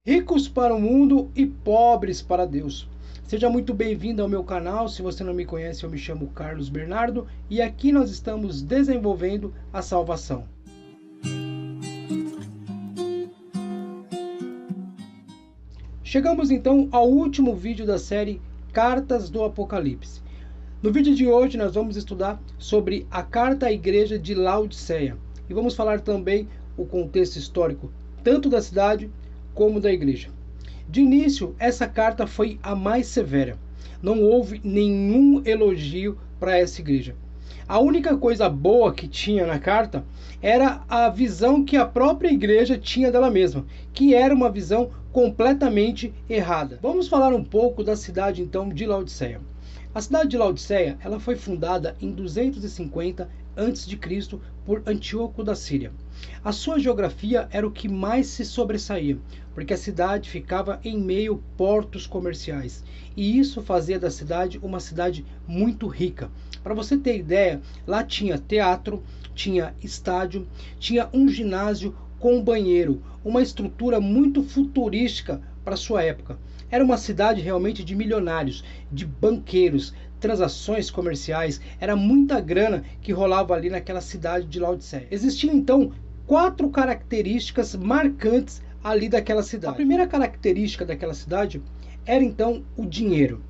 Ricos para o mundo e pobres para Deus. Seja muito bem-vindo ao meu canal. Se você não me conhece, eu me chamo Carlos Bernardo e aqui nós estamos desenvolvendo a salvação. Chegamos então ao último vídeo da série Cartas do Apocalipse. No vídeo de hoje nós vamos estudar sobre a carta à igreja de Laodiceia e vamos falar também o contexto histórico tanto da cidade como da igreja. De início, essa carta foi a mais severa. Não houve nenhum elogio para essa igreja. A única coisa boa que tinha na carta era a visão que a própria igreja tinha dela mesma, que era uma visão completamente errada. Vamos falar um pouco da cidade então de Laodiceia. A cidade de Laodiceia, ela foi fundada em 250 a.C. por Antíoco da Síria. A sua geografia era o que mais se sobressaía, porque a cidade ficava em meio a portos comerciais, e isso fazia da cidade uma cidade muito rica. Para você ter ideia, lá tinha teatro, tinha estádio, tinha um ginásio com banheiro, uma estrutura muito futurística para sua época. Era uma cidade realmente de milionários, de banqueiros, transações comerciais, era muita grana que rolava ali naquela cidade de Laodiceia. Existiam então 4 características marcantes ali daquela cidade. A primeira característica daquela cidade era então o dinheiro.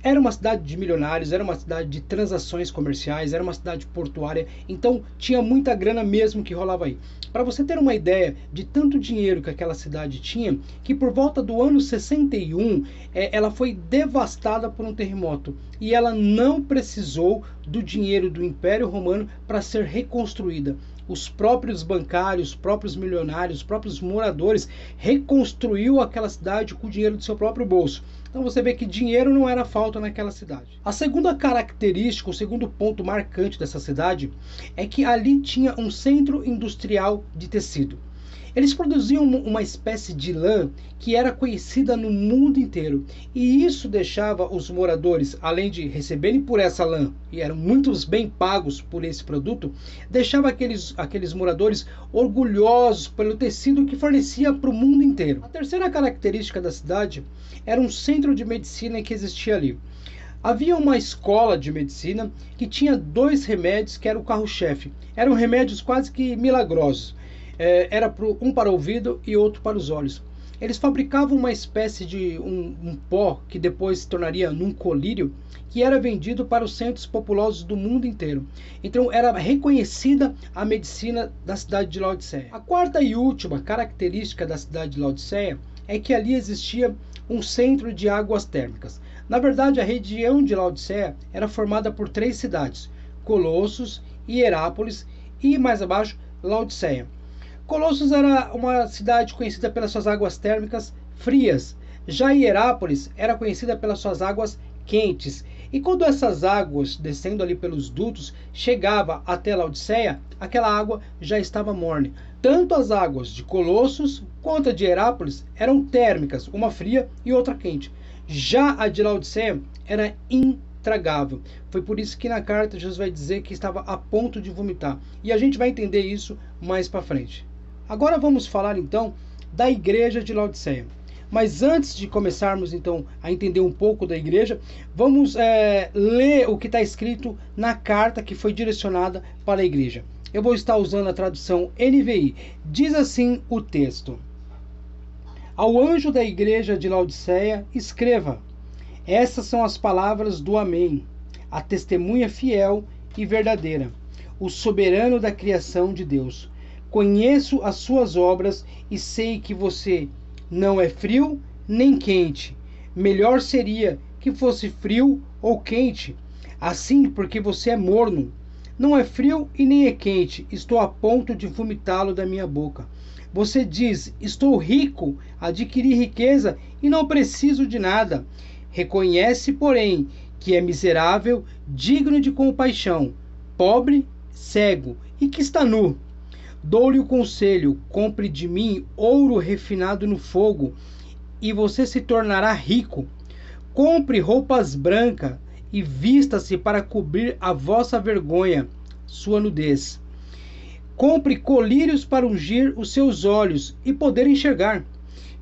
Era uma cidade de milionários, era uma cidade de transações comerciais, era uma cidade portuária, então tinha muita grana mesmo que rolava aí. Para você ter uma ideia de tanto dinheiro que aquela cidade tinha, que por volta do ano 61, ela foi devastada por um terremoto e ela não precisou do dinheiro do Império Romano para ser reconstruída. Os próprios bancários, os próprios milionários, os próprios moradores reconstruiu aquela cidade com o dinheiro do seu próprio bolso. Então você vê que dinheiro não era falta naquela cidade. A segunda característica, o segundo ponto marcante dessa cidade é que ali tinha um centro industrial de tecido. Eles produziam uma espécie de lã que era conhecida no mundo inteiro. E isso deixava os moradores, além de receberem por essa lã, e eram muitos bem pagos por esse produto, deixava aqueles moradores orgulhosos pelo tecido que fornecia para o mundo inteiro. A terceira característica da cidade era um centro de medicina que existia ali. Havia uma escola de medicina que tinha 2 remédios que eram o carro-chefe. Eram remédios quase que milagrosos. Era um para o ouvido e outro para os olhos. Eles fabricavam uma espécie de um pó que depois se tornaria num colírio, que era vendido para os centros populosos do mundo inteiro. Então era reconhecida a medicina da cidade de Laodiceia. A quarta e última característica da cidade de Laodiceia é que ali existia um centro de águas térmicas. Na verdade, a região de Laodiceia era formada por 3 cidades: Colossos, Hierápolis e mais abaixo Laodiceia. Colossos era uma cidade conhecida pelas suas águas térmicas frias. Já Hierápolis era conhecida pelas suas águas quentes. E quando essas águas, descendo ali pelos dutos, chegava até Laodiceia, aquela água já estava morna. Tanto as águas de Colossos quanto a de Hierápolis eram térmicas, uma fria e outra quente. Já a de Laodiceia era intragável. Foi por isso que na carta Jesus vai dizer que estava a ponto de vomitar. E a gente vai entender isso mais para frente. Agora vamos falar então da igreja de Laodiceia. Mas antes de começarmos então a entender um pouco da igreja, vamos ler o que está escrito na carta que foi direcionada para a igreja. Eu vou estar usando a tradução NVI. Diz assim o texto: Ao anjo da igreja de Laodiceia, escreva: Essas são as palavras do Amém, a testemunha fiel e verdadeira, o soberano da criação de Deus. Conheço as suas obras e sei que você não é frio nem quente. Melhor seria que fosse frio ou quente. Assim, porque você é morno. Não é frio e nem é quente. Estou a ponto de vomitá-lo da minha boca. Você diz: estou rico, adquiri riqueza e não preciso de nada. Reconhece, porém, que é miserável, digno de compaixão, pobre, cego e que está nu. Dou-lhe o conselho: compre de mim ouro refinado no fogo, e você se tornará rico. Compre roupas brancas e vista-se para cobrir a vossa vergonha, sua nudez. Compre colírios para ungir os seus olhos e poder enxergar.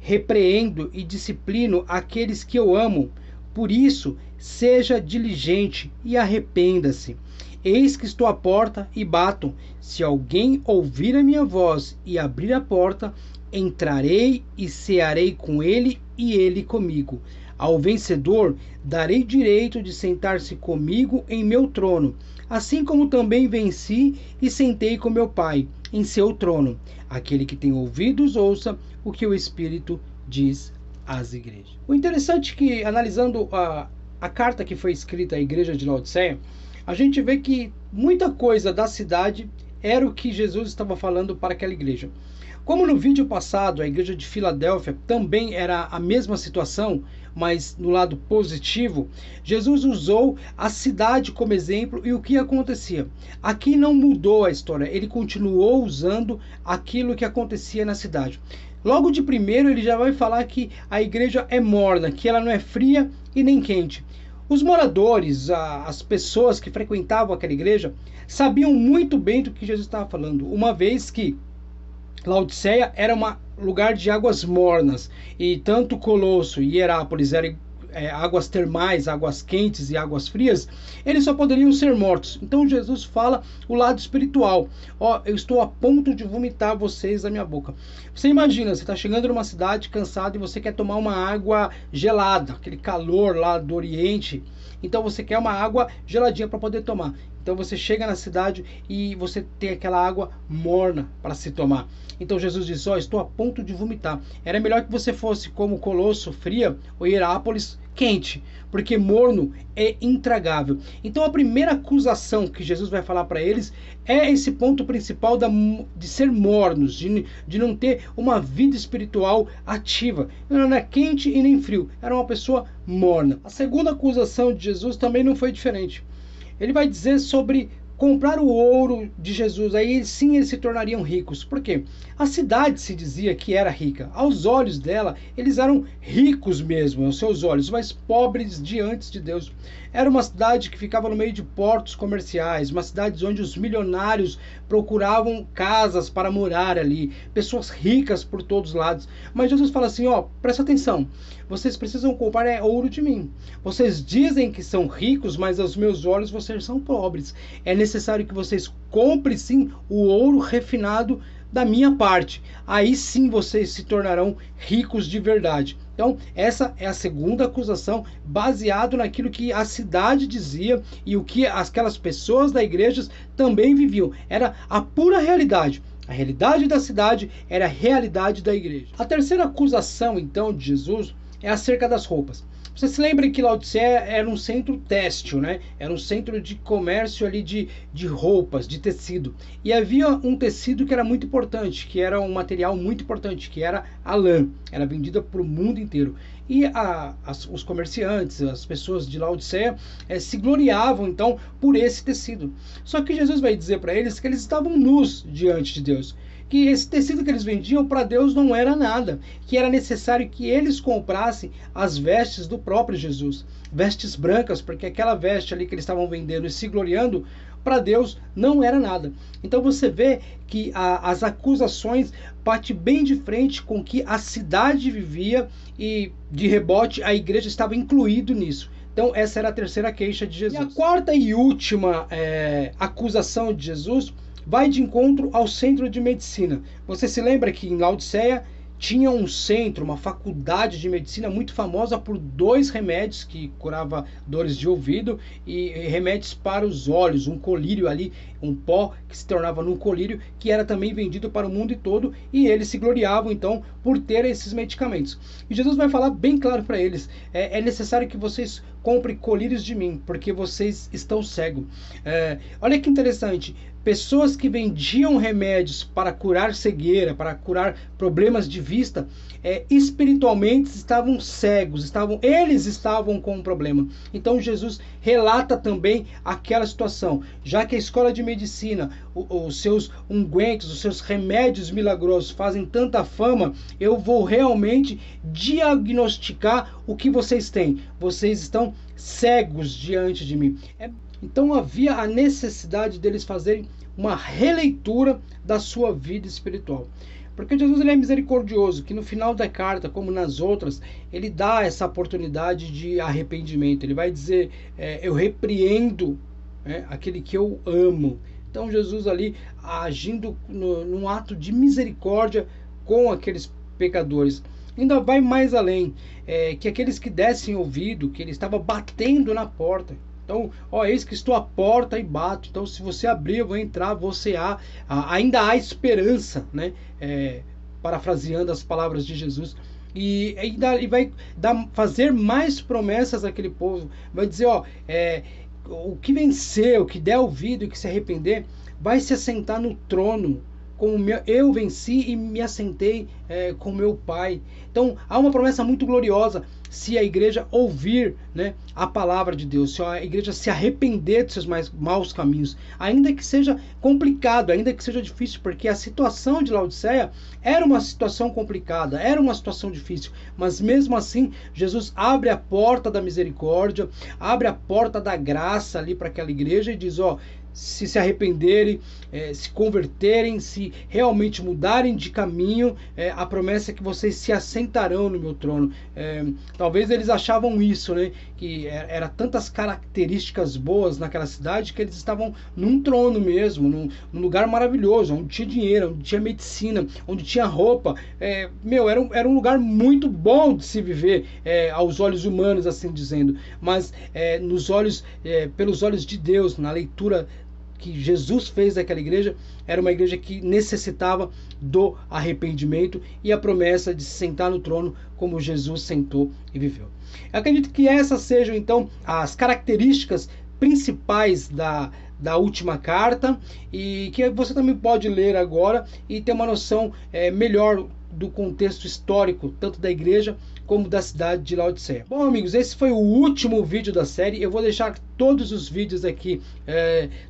repreendo e disciplino aqueles que eu amo. Por isso, seja diligente e arrependa-se. Eis que estou à porta e bato. Se alguém ouvir a minha voz e abrir a porta, entrarei e cearei com ele e ele comigo. Ao vencedor darei direito de sentar-se comigo em meu trono, assim como também venci e sentei com meu Pai em seu trono. Aquele que tem ouvidos, ouça o que o Espírito diz às igrejas. O interessante é que, analisando a carta que foi escrita à igreja de Laodiceia, a gente vê que muita coisa da cidade era o que Jesus estava falando para aquela igreja. Como no vídeo passado, a igreja de Filadélfia também era a mesma situação, mas no lado positivo, Jesus usou a cidade como exemplo e o que acontecia. Aqui não mudou a história, ele continuou usando aquilo que acontecia na cidade. Logo de primeiro, ele já vai falar que a igreja é morna, que ela não é fria e nem quente. Os moradores, as pessoas que frequentavam aquela igreja, sabiam muito bem do que Jesus estava falando, uma vez que Laodiceia era um lugar de águas mornas, e tanto Colosso e Hierápolis eram águas termais, águas quentes e águas frias, eles só poderiam ser mortos. Então Jesus fala o lado espiritual. Ó, eu estou a ponto de vomitar vocês da minha boca. Você imagina, você está chegando numa cidade cansado e você quer tomar uma água gelada, aquele calor lá do Oriente. Então você quer uma água geladinha para poder tomar. Então você chega na cidade e você tem aquela água morna para se tomar. Então Jesus diz, ó, estou a ponto de vomitar. Era melhor que você fosse como Colosso, fria, ou Hierápolis, quente, porque morno é intragável. Então a primeira acusação que Jesus vai falar para eles é esse ponto principal de ser mornos, de não ter uma vida espiritual ativa. Não é quente e nem frio, era uma pessoa morna. A segunda acusação de Jesus também não foi diferente. Ele vai dizer sobre comprar o ouro de Jesus, aí sim eles se tornariam ricos. Por quê? A cidade se dizia que era rica. Aos olhos dela, eles eram ricos mesmo, aos seus olhos, mas pobres diante de Deus. Era uma cidade que ficava no meio de portos comerciais, uma cidade onde os milionários procuravam casas para morar ali, pessoas ricas por todos os lados. Mas Jesus fala assim, ó, presta atenção, vocês precisam comprar ouro de mim. Vocês dizem que são ricos, mas aos meus olhos vocês são pobres. É necessário que vocês comprem sim o ouro refinado da minha parte. Aí sim vocês se tornarão ricos de verdade. Então, essa é a segunda acusação, baseado naquilo que a cidade dizia e o que aquelas pessoas da igreja também viviam. Era a pura realidade. A realidade da cidade era a realidade da igreja. A terceira acusação, então, de Jesus é acerca das roupas. Você se lembra que Laodiceia era um centro têxtil, né? Era um centro de comércio ali de roupas, de tecido. E havia um tecido que era muito importante, que era um material muito importante, que era a lã. Era vendida para o mundo inteiro. E os comerciantes, as pessoas de Laodiceia, se gloriavam então por esse tecido. Só que Jesus vai dizer para eles que eles estavam nus diante de Deus. Que esse tecido que eles vendiam para Deus não era nada, que era necessário que eles comprassem as vestes do próprio Jesus, vestes brancas, porque aquela veste ali que eles estavam vendendo e se gloriando, para Deus não era nada. Então você vê que as acusações batem bem de frente com o que a cidade vivia e de rebote a igreja estava incluído nisso. Então essa era a terceira queixa de Jesus. E a quarta e última acusação de Jesus vai de encontro ao centro de medicina. Você se lembra que em Laodiceia tinha um centro, uma faculdade de medicina muito famosa por 2 remédios que curava dores de ouvido e remédios para os olhos, um colírio ali, um pó que se tornava num colírio que era também vendido para o mundo todo, e eles se gloriavam então por ter esses medicamentos. E Jesus vai falar bem claro para eles, é necessário que vocês comprem colírios de mim, porque vocês estão cegos. Olha que interessante, pessoas que vendiam remédios para curar cegueira, para curar problemas de vista, espiritualmente estavam cegos, eles estavam com um problema. Então Jesus relata também aquela situação, já que a escola de medicina, os seus ungüentos, os seus remédios milagrosos fazem tanta fama, eu vou realmente diagnosticar o que vocês têm. Vocês estão cegos diante de mim. Então havia a necessidade deles fazerem uma releitura da sua vida espiritual. Porque Jesus ele é misericordioso, que no final da carta, como nas outras, ele dá essa oportunidade de arrependimento. Ele vai dizer, eu repreendo aquele que eu amo. Então Jesus ali agindo num ato de misericórdia com aqueles pecadores. Ainda vai mais além, que aqueles que dessem ouvido, que ele estava batendo na porta. Então, eis que estou à porta e bato. Então, se você abrir, eu vou entrar, ainda há esperança, né? Parafraseando as palavras de Jesus. E vai fazer mais promessas àquele povo. Vai dizer, o que vencer, o que der ouvido e que se arrepender, vai se assentar no trono. Como eu venci e me assentei com meu Pai. Então há uma promessa muito gloriosa se a igreja ouvir, né, a palavra de Deus, se a igreja se arrepender dos seus maus caminhos, ainda que seja complicado, ainda que seja difícil, porque a situação de Laodiceia era uma situação complicada, era uma situação difícil, mas mesmo assim Jesus abre a porta da misericórdia, abre a porta da graça ali para aquela igreja e diz, se arrependerem, se converterem, se realmente mudarem de caminho, a promessa é que vocês se assentarão no meu trono. Talvez eles achavam isso, né? Que era tantas características boas naquela cidade que eles estavam num trono mesmo, num lugar maravilhoso, onde tinha dinheiro, onde tinha medicina, onde tinha roupa. Era um lugar muito bom de se viver aos olhos humanos, assim dizendo, mas pelos olhos de Deus, na leitura que Jesus fez daquela igreja, era uma igreja que necessitava do arrependimento e a promessa de se sentar no trono como Jesus sentou e viveu. Eu acredito que essas sejam então as características principais da última carta, e que você também pode ler agora e ter uma noção melhor do contexto histórico, tanto da igreja como da cidade de Laodiceia. Bom, amigos, esse foi o último vídeo da série. Eu vou deixar todos os vídeos aqui,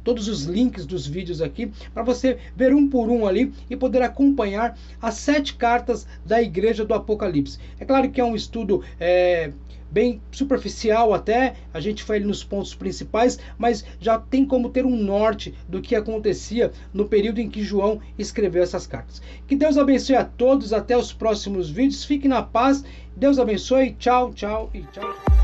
todos os links dos vídeos aqui, para você ver um por um ali e poder acompanhar as 7 cartas da igreja do Apocalipse. É claro que é um estudo bem superficial até, a gente foi ali nos pontos principais, mas já tem como ter um norte do que acontecia no período em que João escreveu essas cartas. Que Deus abençoe a todos, até os próximos vídeos, fiquem na paz, Deus abençoe, tchau, tchau e tchau.